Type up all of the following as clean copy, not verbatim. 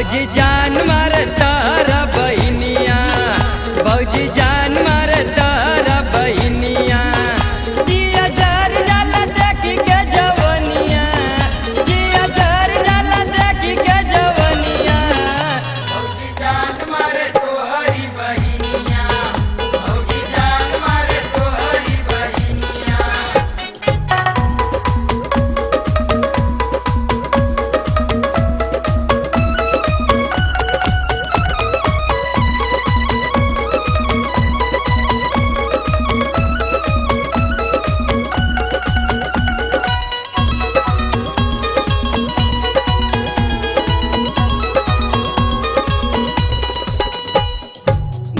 भौजी जान मार तारा बहनिया, भौजी जान मार तारा बहनिया। जिया जर जाला देख के जवनिया, जिया जर जाला देख के जवनिया। भौजी जान मारे तोहरी बहनिया, भौजी जान मारे तोहरी बहनिया।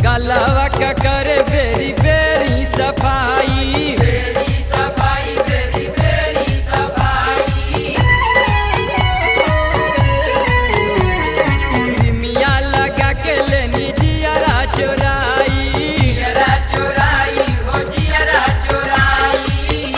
गलवा का कर बेरी बेरी सफाई, बेरी सफाई बेरी बेरी सफाई। क्रीमिया लगा के लेनी जियरा चोराई, जियरा चोराई हो जियरा चोराई।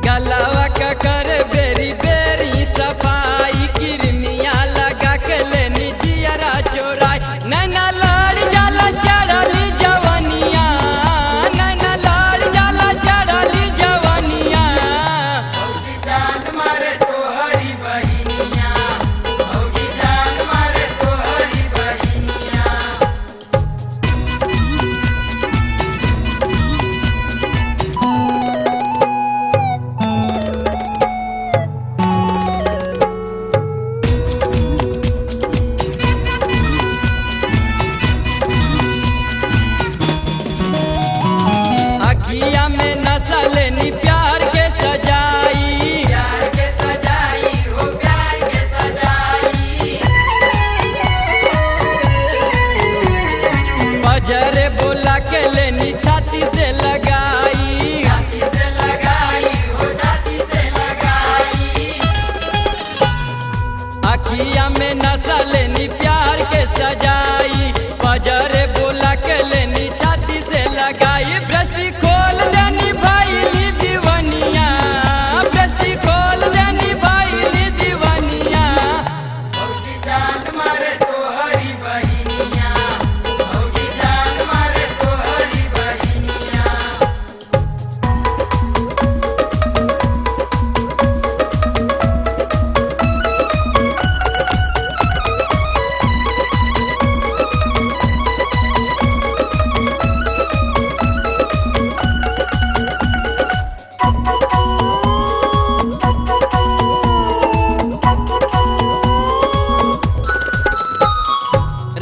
गलवा का कर बेरी बेरी सफाई, क्रीमिया लगा के लेनी जियरा चोराई। नैना लड़ जाला चढ़ली जवनिया, नैना लड़ जाला चढ़ली जवनिया। भौजी जान मारे तोहरी बहनिया, भौजी जान मारे तोहरी बहनिया। अखिया में नशा लेनी प्यार के सजाई, प्यार के सजाई हो प्यार के सजाई। बजरे बोला के लेनी छाती से लगाई, छाती से लगाई हो छाती से लगाई। अखिया में नशा लेनी प्यार के सजाई, बजरे बोला के लेनी छाती से लगाई। भ्रष्टि खोल देनी भाईली दीवनिया, भ्रष्टि खोल देनी भाईली दीवनिया। भौजी जान मारे तोहरी बहनिया, भौजी जान मारे तोहरी बहनिया।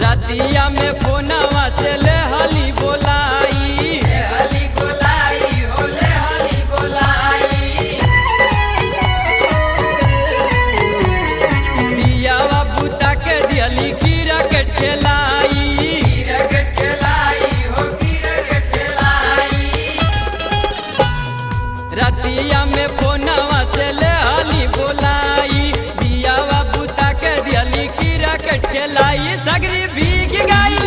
रतिया में फोनवा से ले हली बोलाई, ले हली बोलाई हो ले हली बोलाई। दियावा बुता के दियली गिरकट खेलाई, गिरगट खेलाई हो गिरगट खेलाई। रतिया में फोनवा से ले हली बोलाई, दियावा बुता के दियली गिरकट खेलाई। सगरी भीग गइल